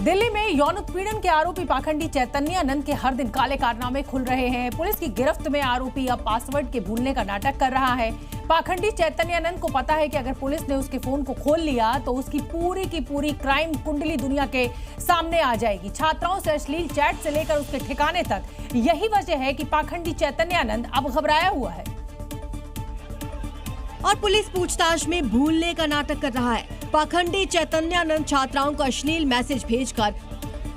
दिल्ली में यौन उत्पीड़न के आरोपी पाखंडी चैतन्यानंद के हर दिन काले कारनामे खुल रहे हैं। पुलिस की गिरफ्त में आरोपी अब पासवर्ड के भूलने का नाटक कर रहा है। पाखंडी चैतन्यानंद को पता है कि अगर पुलिस ने उसके फोन को खोल लिया तो उसकी पूरी की पूरी क्राइम कुंडली दुनिया के सामने आ जाएगी। छात्राओं से अश्लील चैट से लेकर उसके ठिकाने तक, यही वजह है कि पाखंडी चैतन्यानंद अब घबराया हुआ है और पुलिस पूछताछ में भूलने का नाटक कर रहा है। पाखंडी चैतन्यानंद छात्राओं को अश्लील मैसेज भेजकर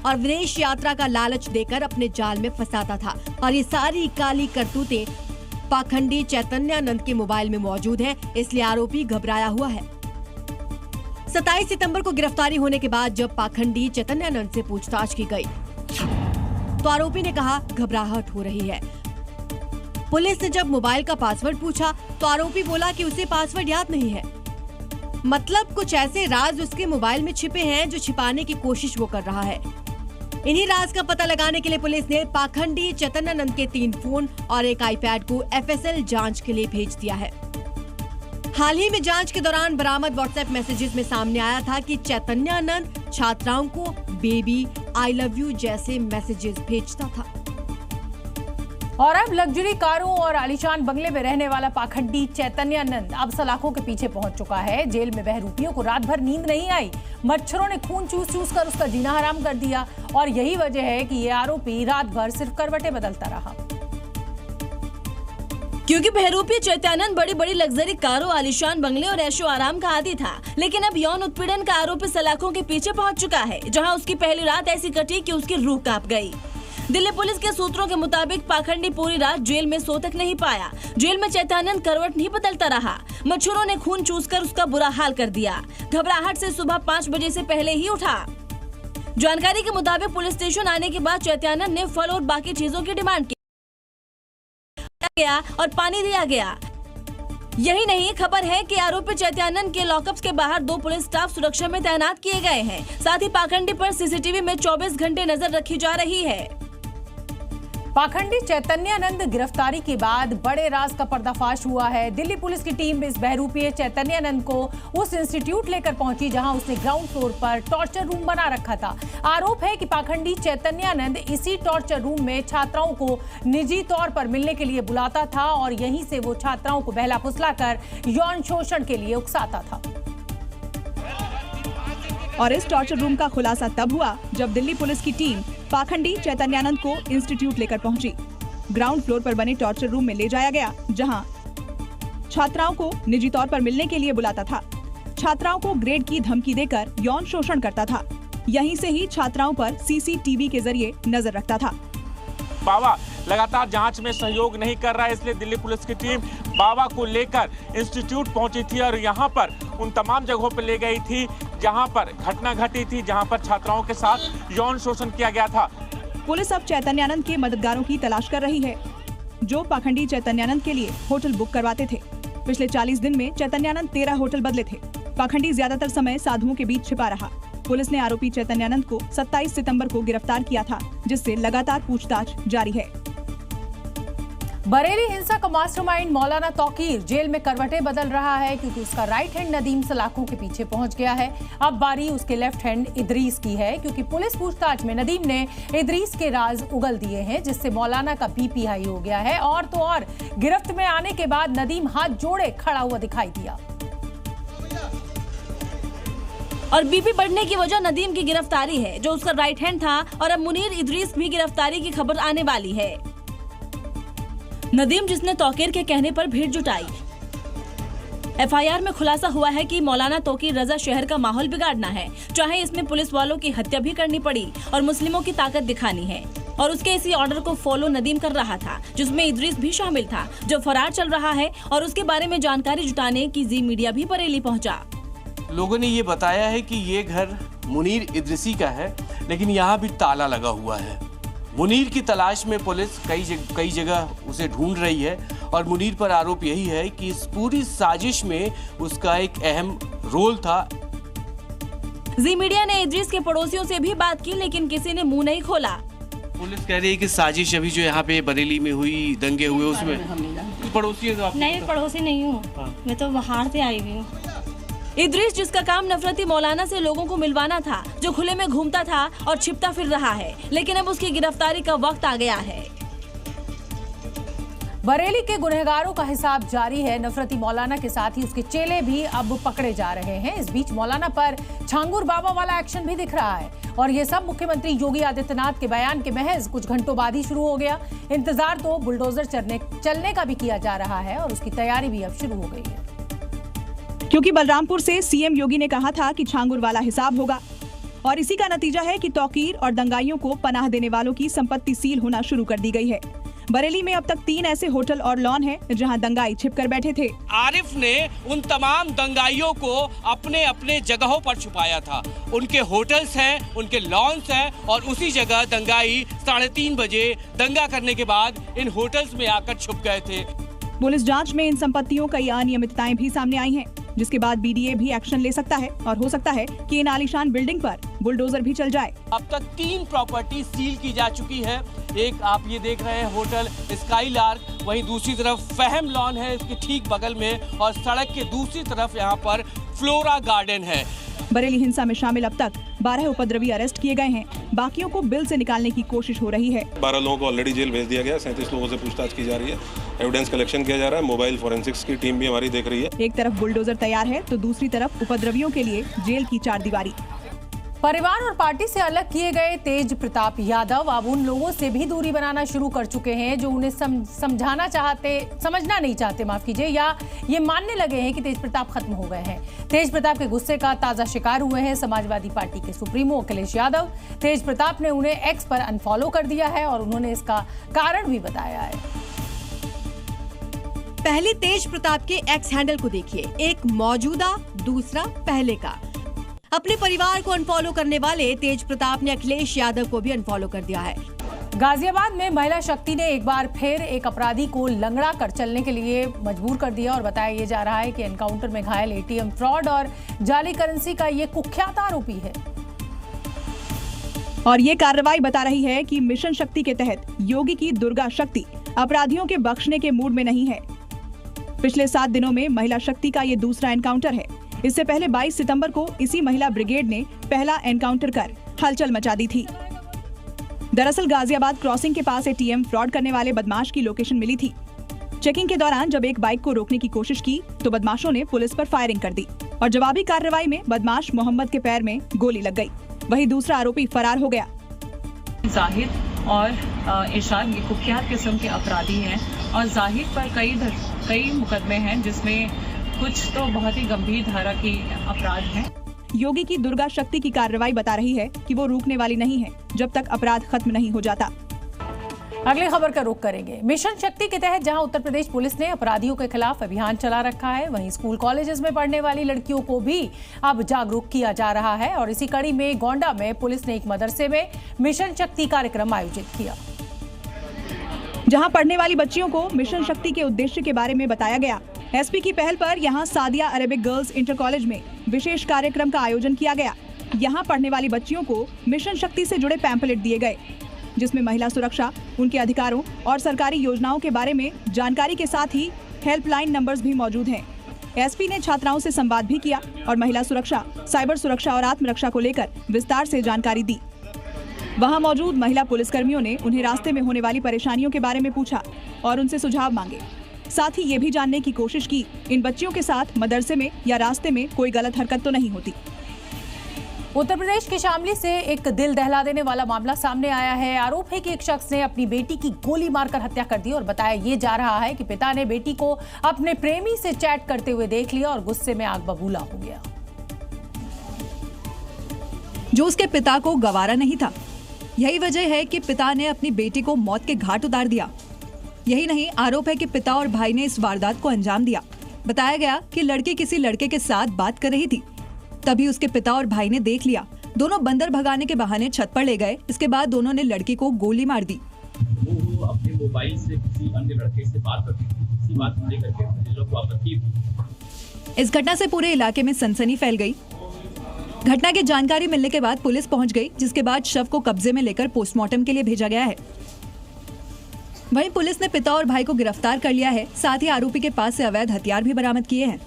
और विदेश यात्रा का लालच देकर अपने जाल में फंसाता था और ये सारी काली करतूतें पाखंडी चैतन्यानंद के मोबाइल में मौजूद है, इसलिए आरोपी घबराया हुआ है। 27 सितंबर को गिरफ्तारी होने के बाद जब पाखंडी चैतन्यानंद से पूछताछ की गई तो आरोपी ने कहा घबराहट हो रही है। पुलिस ने जब मोबाइल का पासवर्ड पूछा तो आरोपी बोला कि उसे पासवर्ड याद नहीं है। मतलब कुछ ऐसे राज उसके मोबाइल में छिपे हैं जो छिपाने की कोशिश वो कर रहा है। इन्हीं राज का पता लगाने के लिए पुलिस ने पाखंडी चैतन्यानंद के 3 फोन और एक आईपैड को FSL जांच के लिए भेज दिया है। हाल ही में जांच के दौरान बरामद व्हाट्सएप मैसेजेस में सामने आया था कि चैतन्यानंद छात्राओं को बेबी, आई लव यू जैसे मैसेजेस भेजता था। और अब लग्जरी कारों और आलीशान बंगले में रहने वाला पाखंडी चैतन्यानंद अब सलाखों के पीछे पहुंच चुका है। जेल में बहरूपियों को रात भर नींद नहीं आई। मच्छरों ने खून चूस चूस कर उसका जीना हराम कर दिया और यही वजह है कि ये आरोपी रात भर सिर्फ करवटें बदलता रहा। क्योंकि बहरूपी चैतन्यानंद बड़ी बड़ी लग्जरी कारों, आलीशान बंगले और ऐशो आराम का आदी था, लेकिन अब यौन उत्पीड़न का आरोपी सलाखों के पीछे पहुंच चुका है, जहां उसकी पहली रात ऐसी कटी कि उसकी रूह कांप गई। दिल्ली पुलिस के सूत्रों के मुताबिक पाखंडी पूरी रात जेल में सो तक नहीं पाया। जेल में चैतन्यानंद करवट नहीं बदलता रहा। मच्छरों ने खून चूसकर उसका बुरा हाल कर दिया। घबराहट से सुबह 5 बजे से पहले ही उठा। जानकारी के मुताबिक पुलिस स्टेशन आने के बाद चैतन्यानंद ने फल और बाकी चीजों की डिमांड की और पानी दिया गया। यही नहीं, खबर है कि आरोपी चैतन्यानंद के लॉकअप्स के बाहर 2 पुलिस स्टाफ सुरक्षा में तैनात किए गए हैं। साथ ही पाखंडी पर CCTV में 24 घंटे नजर रखी जा रही है। पाखंडी चैतन्यानंद गिरफ्तारी के बाद बड़े राज का पर्दाफाश हुआ है। दिल्ली पुलिस की टीम इस बहरूपीय चैतन्यानंद को उस इंस्टीट्यूट लेकर पहुंची जहां उसने ग्राउंड फ्लोर पर टॉर्चर रूम बना रखा था। आरोप है कि पाखंडी चैतन्यानंद इसी टॉर्चर रूम में छात्राओं को निजी तौर पर मिलने के लिए बुलाता था और यहीं से वो छात्राओं को बहला फुसलाकर यौन शोषण के लिए उकसाता था। और इस टॉर्चर रूम का खुलासा तब हुआ जब दिल्ली पुलिस की टीम पाखंडी चैतन्यानंद को इंस्टीट्यूट लेकर पहुंची। ग्राउंड फ्लोर पर बने टॉर्चर रूम में ले जाया गया, जहां छात्राओं को निजी तौर पर मिलने के लिए बुलाता था, छात्राओं को ग्रेड की धमकी देकर यौन शोषण करता था। यहीं से ही छात्राओं पर CCTV के जरिए नजर रखता था। बाबा लगातार जांच में सहयोग नहीं कर रहा है, इसलिए दिल्ली पुलिस की टीम बाबा को लेकर इंस्टीट्यूट पहुंची थी और यहां पर उन तमाम जगहों पर ले गई थी जहां पर घटना घटी थी, जहां पर छात्राओं के साथ यौन शोषण किया गया था। पुलिस अब चैतन्यानंद के मददगारों की तलाश कर रही है, जो पाखंडी चैतन्यानंद के लिए होटल बुक करवाते थे। पिछले 40 दिन में चैतन्यानंद 13 होटल बदले थे। पाखंडी ज्यादातर समय साधुओं के बीच छिपा रहा। पुलिस ने आरोपी चैतन्यानंद को 27 सितंबर को गिरफ्तार किया था, जिससे लगातार पूछताछ जारी है। बरेली हिंसा का मास्टरमाइंड मौलाना तौकीर जेल में करवटें बदल रहा है, क्योंकि उसका राइट हैंड नदीम सलाखों के पीछे पहुंच गया है। अब बारी उसके लेफ्ट हैंड इदरीस की है, क्योंकि पुलिस पूछताछ में नदीम ने इदरीस के राज उगल दिए हैं, जिससे मौलाना का BP हाई हो गया है। और तो और गिरफ्त में आने के बाद नदीम हाथ जोड़े खड़ा हुआ दिखाई दिया और BP बढ़ने की वजह नदीम की गिरफ्तारी है, जो उसका राइट हैंड था। और अब मुनीर इदरीस भी गिरफ्तारी की खबर आने वाली है। नदीम, जिसने तौकीर के कहने पर भीड़ जुटाई। FIR में खुलासा हुआ है कि मौलाना तौकीर रजा शहर का माहौल बिगाड़ना है, चाहे इसमें पुलिस वालों की हत्या भी करनी पड़ी और मुस्लिमों की ताकत दिखानी है। और उसके इसी ऑर्डर को फॉलो नदीम कर रहा था, जिसमें इदरीस भी शामिल था, जो फरार चल रहा है। और उसके बारे में जानकारी जुटाने की जी मीडिया भी बरेली पहुंचा। लोगों ने ये बताया है कि ये घर मुनीर इदरीसी का है, लेकिन यहाँ भी ताला लगा हुआ है। मुनीर की तलाश में पुलिस कई जगह उसे ढूंढ रही है और मुनीर पर आरोप यही है कि इस पूरी साजिश में उसका एक अहम रोल था। जी मीडिया ने इदरीस के पड़ोसियों से भी बात की, लेकिन किसी ने मुंह नहीं खोला। पुलिस कह रही है कि साजिश अभी जो यहाँ पे बरेली में हुई, दंगे हुए, उसमें पड़ोसी है तो आप? नहीं, पड़ोसी नहीं हूँ। मैं तो बाहर से आई हुई हूँ। इद्रिस, जिसका काम नफरती मौलाना से लोगों को मिलवाना था, जो खुले में घूमता था और छिपता फिर रहा है, लेकिन अब उसकी गिरफ्तारी का वक्त आ गया है। बरेली के गुनहगारों का हिसाब जारी है। नफरती मौलाना के साथ ही उसके चेले भी अब पकड़े जा रहे हैं। इस बीच मौलाना पर छांगुर बाबा वाला एक्शन भी दिख रहा है और ये सब मुख्यमंत्री योगी आदित्यनाथ के बयान के महज कुछ घंटों बाद ही शुरू हो गया। इंतजार तो बुलडोजर चलने का भी किया जा रहा है और उसकी तैयारी भी अब शुरू हो गई है, क्योंकि बलरामपुर से सीएम योगी ने कहा था कि छांगुर वाला हिसाब होगा और इसी का नतीजा है कि तौकीर और दंगाइयों को पनाह देने वालों की संपत्ति सील होना शुरू कर दी गई है। बरेली में अब तक 3 ऐसे होटल और लॉन हैं जहां दंगाई छिपकर बैठे थे। आरिफ ने उन तमाम दंगाइयों को अपने अपने जगहों पर छुपाया था। उनके होटल्स हैं, उनके लॉन्स हैं और उसी जगह दंगाई 3:30 बजे दंगा करने के बाद इन होटल्स में आकर छुप गए थे। पुलिस जांच में इन संपत्तियों कई अनियमितताएं भी सामने आई हैं, जिसके बाद बीडीए भी एक्शन ले सकता है और हो सकता है कि इन आलीशान बिल्डिंग पर बुलडोजर भी चल जाए। अब तक 3 प्रॉपर्टी सील की जा चुकी है। एक आप ये देख रहे हैं होटल स्काई लार्क, वहीं दूसरी तरफ फहम लॉन है इसके ठीक बगल में और सड़क के दूसरी तरफ यहाँ पर फ्लोरा गार्डन है। बरेली हिंसा में शामिल अब तक 12 उपद्रवी अरेस्ट किए गए हैं। बाकियों को बिल से निकालने की कोशिश हो रही है। 12 लोगों को ऑलरेडी जेल भेज दिया गया, 37 लोगों से पूछताछ की जा रही है, एविडेंस कलेक्शन किया जा रहा है, मोबाइल फोरेंसिक्स की टीम भी हमारी देख रही है। एक तरफ बुलडोजर तैयार है तो दूसरी तरफ उपद्रवियों के लिए जेल की चारदीवारी। परिवार और पार्टी से अलग किए गए तेज प्रताप यादव अब उन लोगों से भी दूरी बनाना शुरू कर चुके हैं जो उन्हें समझना नहीं चाहते, माफ कीजिए, या ये मानने लगे हैं कि तेज प्रताप खत्म हो गए हैं। तेज प्रताप के गुस्से का ताजा शिकार हुए हैं समाजवादी पार्टी के सुप्रीमो अखिलेश यादव। तेज प्रताप ने उन्हें एक्स पर अनफॉलो कर दिया है और उन्होंने इसका कारण भी बताया है। पहले तेज प्रताप के एक्स हैंडल को देखिए, एक मौजूदा, दूसरा पहले का। अपने परिवार को अनफॉलो करने वाले तेज प्रताप ने अखिलेश यादव को भी अनफॉलो कर दिया है। गाजियाबाद में महिला शक्ति ने एक बार फिर एक अपराधी को लंगड़ा कर चलने के लिए मजबूर कर दिया और बताया ये जा रहा है कि एनकाउंटर में घायल एटीएम फ्रॉड और जाली करेंसी का ये कुख्यात आरोपी है। और ये कार्रवाई बता रही है कि मिशन शक्ति के तहत योगी की दुर्गा शक्ति अपराधियों के बख्शने के मूड में नहीं है। पिछले 7 दिनों में महिला शक्ति का ये दूसरा एनकाउंटर है। इससे पहले 22 सितंबर को इसी महिला ब्रिगेड ने पहला एनकाउंटर कर हलचल मचा दी थी। दरअसल गाजियाबाद क्रॉसिंग के पास एटीएम फ्रॉड करने वाले बदमाश की लोकेशन मिली थी। चेकिंग के दौरान जब एक बाइक को रोकने की कोशिश की तो बदमाशों ने पुलिस पर फायरिंग कर दी और जवाबी कार्रवाई में बदमाश मोहम्मद के पैर में गोली लग गई। वहीं दूसरा आरोपी फरार हो गया। जाहिद और इरशाद ये कुख्यात किस्म के अपराधी हैं और जाहिद पर कई मुकदमे हैं जिसमें कुछ तो बहुत ही गंभीर धारा के अपराध हैं। योगी की दुर्गा शक्ति की कार्रवाई बता रही है कि वो रुकने वाली नहीं है जब तक अपराध खत्म नहीं हो जाता। अगली खबर का रुख करेंगे। मिशन शक्ति के तहत जहां उत्तर प्रदेश पुलिस ने अपराधियों के खिलाफ अभियान चला रखा है, वहीं स्कूल कॉलेजेस में पढ़ने वाली लड़कियों को भी अब जागरूक किया जा रहा है और इसी कड़ी में गोंडा में पुलिस ने एक मदरसे में मिशन शक्ति कार्यक्रम आयोजित किया, जहां पढ़ने वाली बच्चियों को मिशन शक्ति के उद्देश्य के बारे में बताया गया। एसपी की पहल पर यहां Sadia Arabic girls inter college में विशेष कार्यक्रम का आयोजन किया गया। यहां पढ़ने वाली बच्चियों को मिशन शक्ति से जुड़े पैम्पलेट दिए गए, जिसमें महिला सुरक्षा, उनके अधिकारों और सरकारी योजनाओं के बारे में जानकारी के साथ ही हेल्पलाइन नंबर्स भी मौजूद हैं। एसपी ने छात्राओं से संवाद भी किया और महिला सुरक्षा, साइबर सुरक्षा और आत्मरक्षा को लेकर विस्तार से जानकारी दी। वहां मौजूद महिला पुलिसकर्मियों ने उन्हें रास्ते में होने वाली परेशानियों के बारे में पूछा और उनसे सुझाव मांगे। साथ ही ये भी जानने की कोशिश की इन बच्चियों के साथ मदरसे में या रास्ते में कोई गलत हरकत तो नहीं होती। उत्तर प्रदेश के शामली से एक दिल दहला देने वाला मामला सामने आया है। आरोप है कि एक शख्स ने अपनी बेटी की गोली मारकर हत्या कर दी और बताया ये जा रहा है कि पिता ने बेटी को अपने प्रेमी से चैट करते हुए देख लिया और गुस्से में आग बबूला हो गया। जो उसके पिता को गवारा नहीं था, यही वजह है कि पिता ने अपनी बेटी को मौत के घाट उतार दिया। यही नहीं, आरोप है कि पिता और भाई ने इस वारदात को अंजाम दिया। बताया गया कि लड़की किसी लड़के के साथ बात कर रही थी, तभी उसके पिता और भाई ने देख लिया। दोनों बंदर भगाने के बहाने छत पर ले गए। इसके बाद दोनों ने लड़की को गोली मार दी। वो अपने मोबाइल से किसी अन्य लड़के से बात करती थी, इसी बात को लेकर के मुझे को आपत्ति थी। इस घटना से पूरे इलाके में सनसनी फैल गई। घटना की जानकारी मिलने के बाद पुलिस पहुंच गई, जिसके बाद शव को कब्जे में लेकर पोस्टमार्टम के लिए भेजा गया है। वहीं पुलिस ने पिता और भाई को गिरफ्तार कर लिया है। साथ ही आरोपी के पास से अवैध हथियार भी बरामद किए हैं।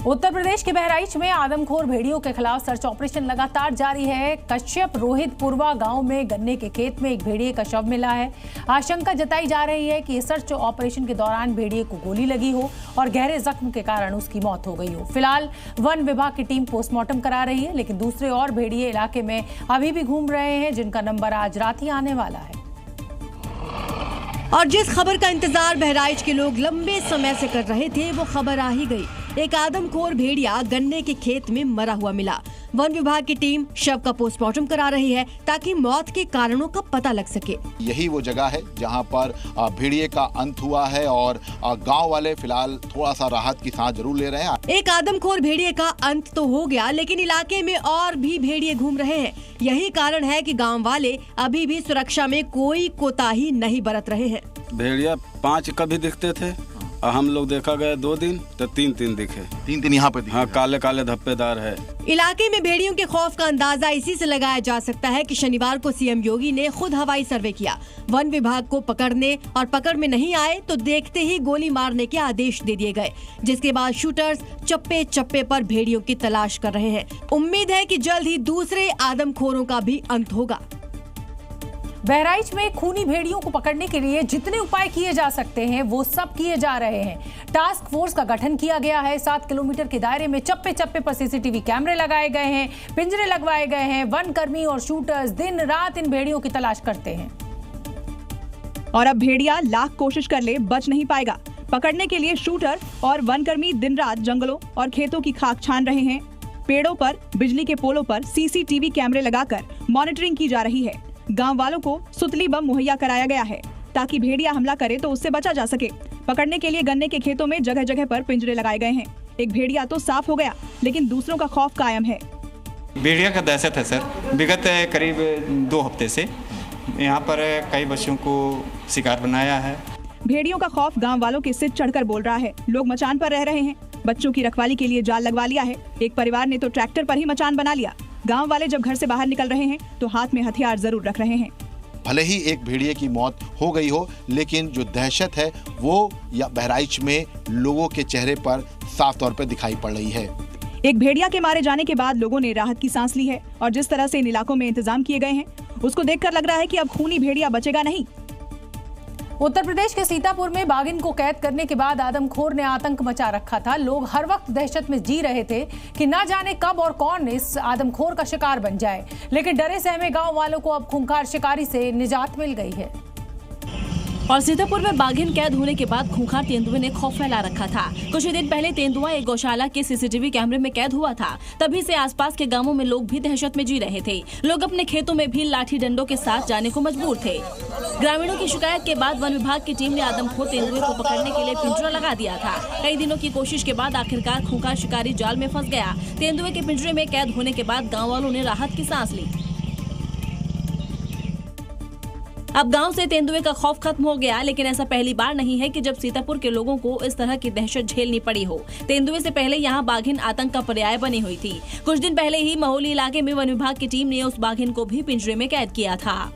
उत्तर प्रदेश के बहराइच में आदमखोर भेड़ियों के खिलाफ सर्च ऑपरेशन लगातार जारी है। कश्यप रोहित पुरवा गांव में गन्ने के खेत में एक भेड़िए का शव मिला है। आशंका जताई जा रही है कि सर्च ऑपरेशन के दौरान भेड़िए को गोली लगी हो और गहरे जख्म के कारण उसकी मौत हो गई हो। फिलहाल वन विभाग की टीम पोस्टमार्टम करा रही है, लेकिन दूसरे और भेड़िए इलाके में अभी भी घूम रहे हैं, जिनका नंबर आज रात ही आने वाला है। और जिस खबर का इंतजार बहराइच के लोग लंबे समय से कर रहे थे, वो खबर आ ही गई। एक आदमखोर भेड़िया गन्ने के खेत में मरा हुआ मिला। वन विभाग की टीम शव का पोस्टमार्टम करा रही है ताकि मौत के कारणों का पता लग सके। यही वो जगह है जहां पर भेड़िए का अंत हुआ है और गांव वाले फिलहाल थोड़ा सा राहत की सांस जरूर ले रहे हैं। एक आदमखोर भेड़िए का अंत तो हो गया, लेकिन इलाके में और भी भेड़िए घूम रहे हैं। यही कारण है कि गाँव वाले अभी भी सुरक्षा में कोई कोताही नहीं बरत रहे हैं। भेड़िया 5 कभी दिखते थे और हम लोग देखा गया 2 दिन तो 3 दिखे। 3 यहाँ पे दिखे। हाँ, काले काले धब्बेदार है। इलाके में भेड़ियों के खौफ का अंदाजा इसी से लगाया जा सकता है कि शनिवार को सीएम योगी ने खुद हवाई सर्वे किया। वन विभाग को पकड़ने और पकड़ में नहीं आए तो देखते ही गोली मारने के आदेश दे दिए गए, जिसके बाद शूटर्स चप्पे चप्पे पर भेड़ियों की तलाश कर रहे हैं। उम्मीद है कि जल्द ही दूसरे आदमखोरों का भी अंत होगा। बहराइच में खूनी भेड़ियों को पकड़ने के लिए जितने उपाय किए जा सकते हैं वो सब किए जा रहे हैं। टास्क फोर्स का गठन किया गया है। 7 किलोमीटर के दायरे में चप्पे चप्पे पर सीसीटीवी कैमरे लगाए गए हैं, पिंजरे लगवाए गए हैं। वन कर्मी और शूटर्स दिन रात इन भेड़ियों की तलाश करते हैं। और अब भेड़िया लाख कोशिश कर ले, बच नहीं पाएगा। पकड़ने के लिए शूटर और वन कर्मी दिन रात जंगलों और खेतों की खाक छान रहे हैं। पेड़ों पर, बिजली के पोलों पर सीसीटीवी कैमरे लगाकर मॉनिटरिंग की जा रही है। गांव वालों को सुतली बम मुहैया कराया गया है ताकि भेड़िया हमला करे तो उससे बचा जा सके। पकड़ने के लिए गन्ने के खेतों में जगह जगह पर पिंजरे लगाए गए हैं। एक भेड़िया तो साफ हो गया, लेकिन दूसरों का खौफ कायम है। भेड़िया का दहशत है सर। विगत करीब 2 हफ्ते से यहाँ पर कई बच्चों को शिकार बनाया है। भेड़ियों का खौफ गांव वालों के सिर चढ़कर बोल रहा है। लोग मचान पर रह रहे हैं। बच्चों की रखवाली के लिए जाल लगवा लिया है। एक परिवार ने तो ट्रैक्टर पर ही मचान बना लिया। गांव वाले जब घर से बाहर निकल रहे हैं तो हाथ में हथियार जरूर रख रहे हैं। भले ही एक भेड़िए की मौत हो गई हो, लेकिन जो दहशत है वो या बहराइच में लोगों के चेहरे पर साफ तौर पर दिखाई पड़ रही है। एक भेड़िया के मारे जाने के बाद लोगों ने राहत की सांस ली है और जिस तरह से इन इलाकों में इंतजाम किए गए हैं उसको देखकर लग रहा है कि अब खूनी भेड़िया बचेगा नहीं। उत्तर प्रदेश के सीतापुर में बाघिन को कैद करने के बाद आदमखोर ने आतंक मचा रखा था। लोग हर वक्त दहशत में जी रहे थे कि ना जाने कब और कौन इस आदमखोर का शिकार बन जाए, लेकिन डरे सहमे गांव वालों को अब खूंखार शिकारी से निजात मिल गई है। और सीतापुर में बाघिन कैद होने के बाद खूंखार तेंदुए ने खौफ फैला रखा था। कुछ ही दिन पहले तेंदुआ एक गौशाला के सीसीटीवी कैमरे में कैद हुआ था। तभी से आसपास के गांवों में लोग भी दहशत में जी रहे थे। लोग अपने खेतों में भी लाठी डंडों के साथ जाने को मजबूर थे। ग्रामीणों की शिकायत के बाद वन विभाग की टीम ने आदमखोर तेंदुए को पकड़ने के लिए पिंजरा लगा दिया था। कई दिनों की कोशिश के बाद आखिरकार खूंखार शिकारी जाल में फंस गया। तेंदुए के पिंजरे में कैद होने के बाद गाँव वालों ने राहत की सांस ली। अब गांव से तेंदुए का खौफ खत्म हो गया, लेकिन ऐसा पहली बार नहीं है कि जब सीतापुर के लोगों को इस तरह की दहशत झेलनी पड़ी हो। तेंदुए से पहले यहां बाघिन आतंक का पर्याय बनी हुई थी। कुछ दिन पहले ही महोली इलाके में वन विभाग की टीम ने उस बाघिन को भी पिंजरे में कैद किया था।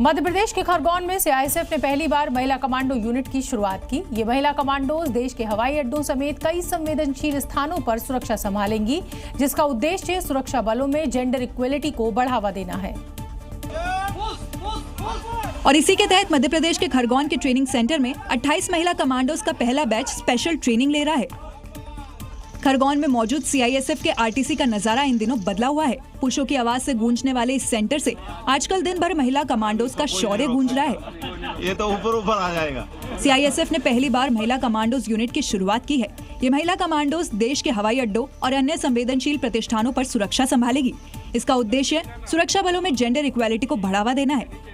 मध्य प्रदेश के खरगोन में सीआईएसएफ ने पहली बार महिला कमांडो यूनिट की शुरुआत की। ये महिला कमांडोज देश के हवाई अड्डों समेत कई संवेदनशील स्थानों पर सुरक्षा संभालेंगी, जिसका उद्देश्य सुरक्षा बलों में जेंडर इक्वलिटी को बढ़ावा देना है। और इसी के तहत मध्य प्रदेश के खरगोन के ट्रेनिंग सेंटर में 28 महिला कमांडोज का पहला बैच स्पेशल ट्रेनिंग ले रहा है। खरगोन में मौजूद सीआईएसएफ के आरटीसी का नजारा इन दिनों बदला हुआ है। पुरुषों की आवाज से गूंजने वाले इस सेंटर से आजकल दिन भर महिला कमांडोज का शौर्य गूंज रहा है। ये तो ऊपर आ जाएगा। सीआईएसएफ ने पहली बार महिला कमांडोज यूनिट की शुरुआत की है। ये महिला कमांडोज देश के हवाई अड्डों और अन्य संवेदनशील प्रतिष्ठानों पर सुरक्षा संभालेगी। इसका उद्देश्य सुरक्षा बलों में जेंडर इक्वालिटी को बढ़ावा देना है।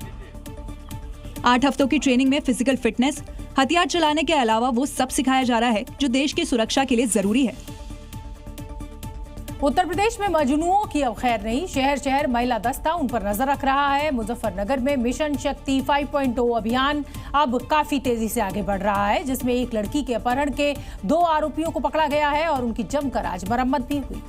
8 हफ्तों की ट्रेनिंग में फिजिकल फिटनेस, हथियार चलाने के अलावा वो सब सिखाया जा रहा है जो देश की सुरक्षा के लिए जरूरी है। उत्तर प्रदेश में मजनूओं की अब खैर नहीं। शहर शहर महिला दस्ता उन पर नजर रख रहा है। मुजफ्फरनगर में मिशन शक्ति 5.0 अभियान अब काफी तेजी से आगे बढ़ रहा है, जिसमें एक लड़की के अपहरण के 2 आरोपियों को पकड़ा गया है और उनकी जमकर आज मरम्मत भी हुई।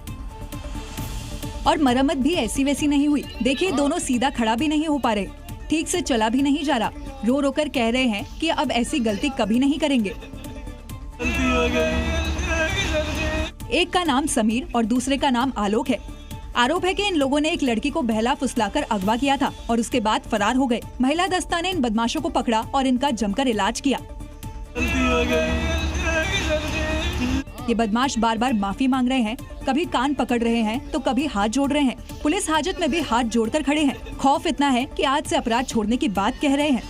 और मरम्मत भी ऐसी वैसी नहीं हुई। देखिए, दोनों सीधा खड़ा भी नहीं हो पा रहे, ठीक से चला भी नहीं जा रहा। रो रो कर कह रहे हैं कि अब ऐसी गलती कभी नहीं करेंगे। एक का नाम समीर और दूसरे का नाम आलोक है। आरोप है कि इन लोगों ने एक लड़की को बहला फुसलाकर अगवा किया था और उसके बाद फरार हो गए। महिला दस्ता ने इन बदमाशों को पकड़ा और इनका जमकर इलाज किया। ये बदमाश बार बार माफी मांग रहे हैं, कभी कान पकड़ रहे हैं तो कभी हाथ जोड़ रहे हैं। पुलिस हाजत में भी हाथ जोड़कर खड़े हैं। खौफ इतना है कि आज से अपराध छोड़ने की बात कह रहे हैं।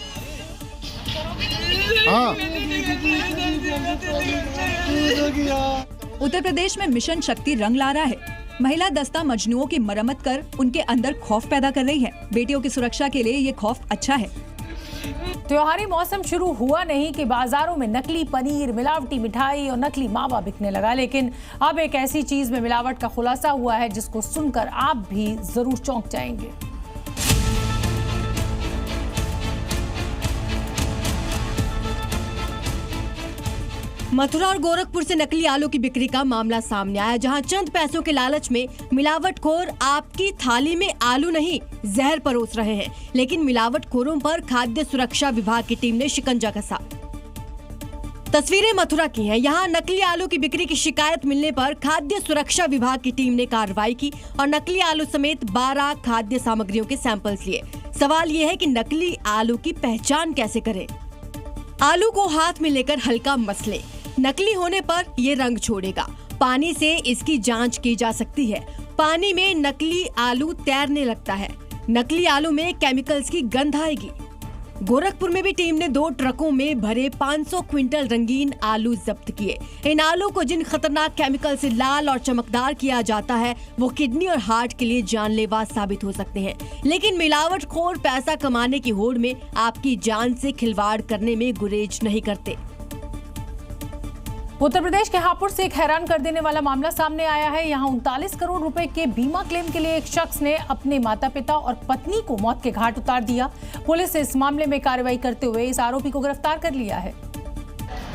उत्तर प्रदेश में मिशन शक्ति रंग ला रहा है। महिला दस्ता मजनुओं की मरम्मत कर उनके अंदर खौफ पैदा कर रही है। बेटियों की सुरक्षा के लिए ये खौफ अच्छा है। त्योहारी मौसम शुरू हुआ नहीं कि बाजारों में नकली पनीर, मिलावटी मिठाई और नकली मावा बिकने लगा। लेकिन अब एक ऐसी चीज में मिलावट का खुलासा हुआ है जिसको सुनकर आप भी जरूर चौंक जाएंगे। मथुरा और गोरखपुर से नकली आलू की बिक्री का मामला सामने आया, जहां चंद पैसों के लालच में मिलावटखोर आपकी थाली में आलू नहीं जहर परोस रहे हैं। लेकिन मिलावटखोरों पर खाद्य सुरक्षा विभाग की टीम ने शिकंजा कसा। तस्वीरें मथुरा की हैं। यहां नकली आलू की बिक्री की शिकायत मिलने पर खाद्य सुरक्षा विभाग की टीम ने कार्रवाई की और नकली आलू समेत 12 खाद्य सामग्रियों के सैंपल्स लिए। सवाल ये है कि नकली आलू की पहचान कैसे करें। आलू को हाथ में लेकर हल्का मसले। नकली होने पर ये रंग छोड़ेगा। पानी से इसकी जांच की जा सकती है। पानी में नकली आलू तैरने लगता है। नकली आलू में केमिकल्स की गंध आएगी। गोरखपुर में भी टीम ने 2 ट्रकों में भरे 500 क्विंटल रंगीन आलू जब्त किए। इन आलू को जिन खतरनाक केमिकल से लाल और चमकदार किया जाता है वो किडनी और हार्ट के लिए जानलेवा साबित हो सकते हैं। लेकिन मिलावटखोर पैसा कमाने की होड़ में आपकी जान से खिलवाड़ करने में गुरेज नहीं करते। उत्तर प्रदेश के हापुड़ से एक हैरान कर देने वाला मामला सामने आया है। यहाँ 39 करोड़ रुपए के बीमा क्लेम के लिए एक शख्स ने अपने माता पिता और पत्नी को मौत के घाट उतार दिया। पुलिस ने इस मामले में कार्रवाई करते हुए इस आरोपी को गिरफ्तार कर लिया है,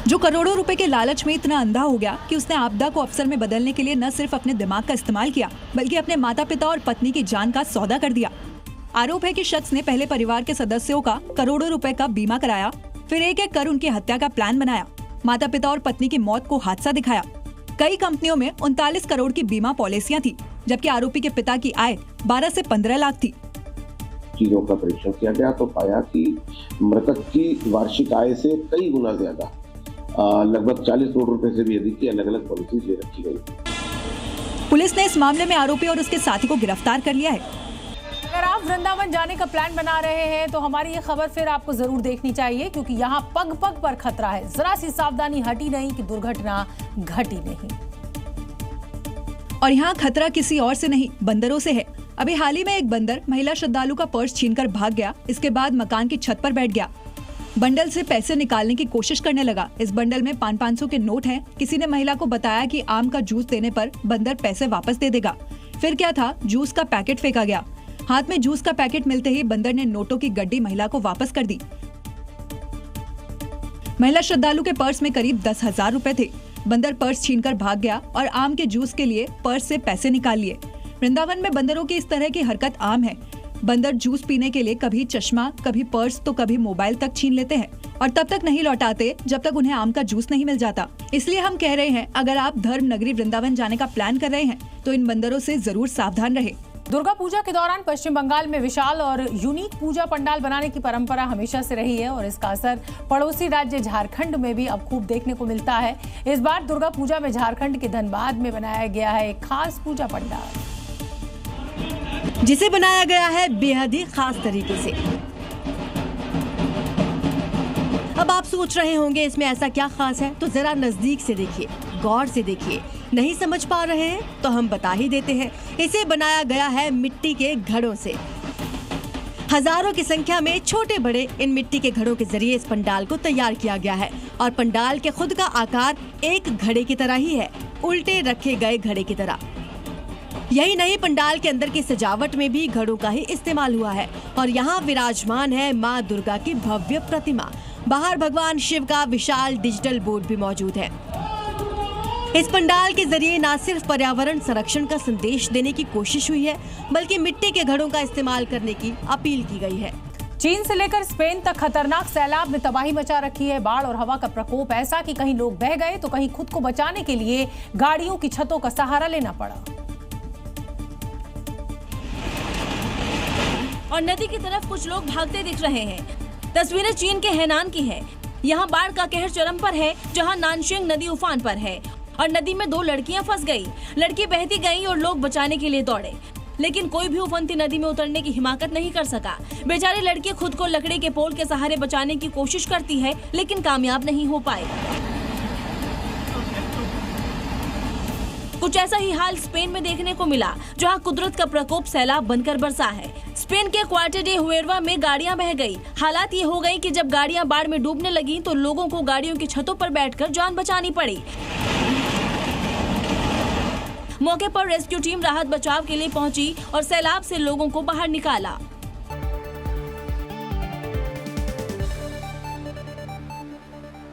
जो करोड़ों रुपए के लालच में इतना अंधा हो गया कि उसने आपदा को अवसर में बदलने के लिए न सिर्फ अपने दिमाग का इस्तेमाल किया बल्कि अपने माता पिता और पत्नी की जान का सौदा कर दिया। आरोप है कि शख्स ने पहले परिवार के सदस्यों का करोड़ों रुपए का बीमा कराया, फिर एक एक कर उनकी हत्या का प्लान बनाया। माता पिता और पत्नी की मौत को हादसा दिखाया। कई कंपनियों में 39 करोड़ की बीमा पॉलिसियां थी, जबकि आरोपी के पिता की आय 12 से 15 लाख थी। चीजों का परीक्षण किया गया तो पाया कि मृतक की वार्षिक आय से कई गुना ज्यादा, लगभग 40 करोड़ रुपए से भी अधिक की अलग अलग पॉलिसी ले रखी गई। पुलिस ने इस मामले में आरोपी और उसके साथी को गिरफ्तार कर लिया है। अगर आप वृंदावन जाने का प्लान बना रहे हैं तो हमारी ये खबर फिर आपको जरूर देखनी चाहिए, क्योंकि यहाँ पग पग पर खतरा है। जरा सी सावधानी हटी नहीं कि दुर्घटना घटी नहीं। और यहाँ खतरा किसी और से नहीं, बंदरों से है। अभी हाल ही में एक बंदर महिला श्रद्धालु का पर्स छीनकर भाग गया। इसके बाद मकान की छत पर बैठ गया, बंडल से पैसे निकालने की कोशिश करने लगा। इस बंडल में 500 के नोट हैं। किसी ने महिला को बताया कि आम का जूस देने पर बंदर पैसे वापस दे देगा। फिर क्या था, जूस का पैकेट फेंका गया। हाथ में जूस का पैकेट मिलते ही बंदर ने नोटों की गड्डी महिला को वापस कर दी। महिला श्रद्धालु के पर्स में करीब 10,000 रुपए थे। बंदर पर्स छीनकर भाग गया और आम के जूस के लिए पर्स से पैसे निकाल लिए। वृंदावन में बंदरों की इस तरह की हरकत आम है। बंदर जूस पीने के लिए कभी चश्मा, कभी पर्स तो कभी मोबाइल तक छीन लेते हैं और तब तक नहीं लौटाते जब तक उन्हें आम का जूस नहीं मिल जाता। इसलिए हम कह रहे हैं, अगर आप धर्म नगरी वृंदावन जाने का प्लान कर रहे हैं तो इन बंदरों से जरूर सावधान रहे। दुर्गा पूजा के दौरान पश्चिम बंगाल में विशाल और यूनिक पूजा पंडाल बनाने की परंपरा हमेशा से रही है और इसका असर पड़ोसी राज्य झारखंड में भी अब खूब देखने को मिलता है। इस बार दुर्गा पूजा में झारखंड के धनबाद में बनाया गया है एक खास पूजा पंडाल, जिसे बनाया गया है बेहद ही खास तरीके से। अब आप सोच रहे होंगे इसमें ऐसा क्या खास है, तो जरा नजदीक से देखिए, गौर से देखिए। नहीं समझ पा रहे हैं तो हम बता ही देते हैं। इसे बनाया गया है मिट्टी के घड़ों से। हजारों की संख्या में छोटे बड़े इन मिट्टी के घड़ों के जरिए इस पंडाल को तैयार किया गया है और पंडाल के खुद का आकार एक घड़े की तरह ही है, उल्टे रखे गए घड़े की तरह। यही नहीं, पंडाल के अंदर की सजावट में भी घड़ों का ही इस्तेमाल हुआ है और यहाँ विराजमान है माँ दुर्गा की भव्य प्रतिमा। बाहर भगवान शिव का विशाल डिजिटल बोर्ड भी मौजूद है। इस पंडाल के जरिए न सिर्फ पर्यावरण संरक्षण का संदेश देने की कोशिश हुई है, बल्कि मिट्टी के घड़ों का इस्तेमाल करने की अपील की गई है। चीन से लेकर स्पेन तक खतरनाक सैलाब ने तबाही मचा रखी है। बाढ़ और हवा का प्रकोप ऐसा कि कहीं लोग बह गए तो कहीं खुद को बचाने के लिए गाड़ियों की छतों का सहारा लेना पड़ा। और नदी की तरफ कुछ लोग भागते दिख रहे हैं। तस्वीरें चीन के हेनान की है। यहाँ बाढ़ का कहर चरम पर है, जहाँ नानशिंग नदी उफान पर है और नदी में 2 लड़कियां फंस गई। लड़की बहती गई और लोग बचाने के लिए दौड़े, लेकिन कोई भी उफनती नदी में उतरने की हिम्मत नहीं कर सका। बेचारी लड़की खुद को लकड़ी के पोल के सहारे बचाने की कोशिश करती है, लेकिन कामयाब नहीं हो पाए। कुछ ऐसा ही हाल स्पेन में देखने को मिला, जहां कुदरत का प्रकोप सैलाब बनकर बरसा है। स्पेन के क्वार्टे डे हुएरवा में गाड़ियां बह गई। हालात ये हो गई कि जब गाड़ियां बाढ़ में डूबने लगी तो लोगों को गाड़ियों की छतों पर बैठकर जान बचानी पड़ी। मौके पर रेस्क्यू टीम राहत बचाव के लिए पहुंची और सैलाब से लोगों को बाहर निकाला।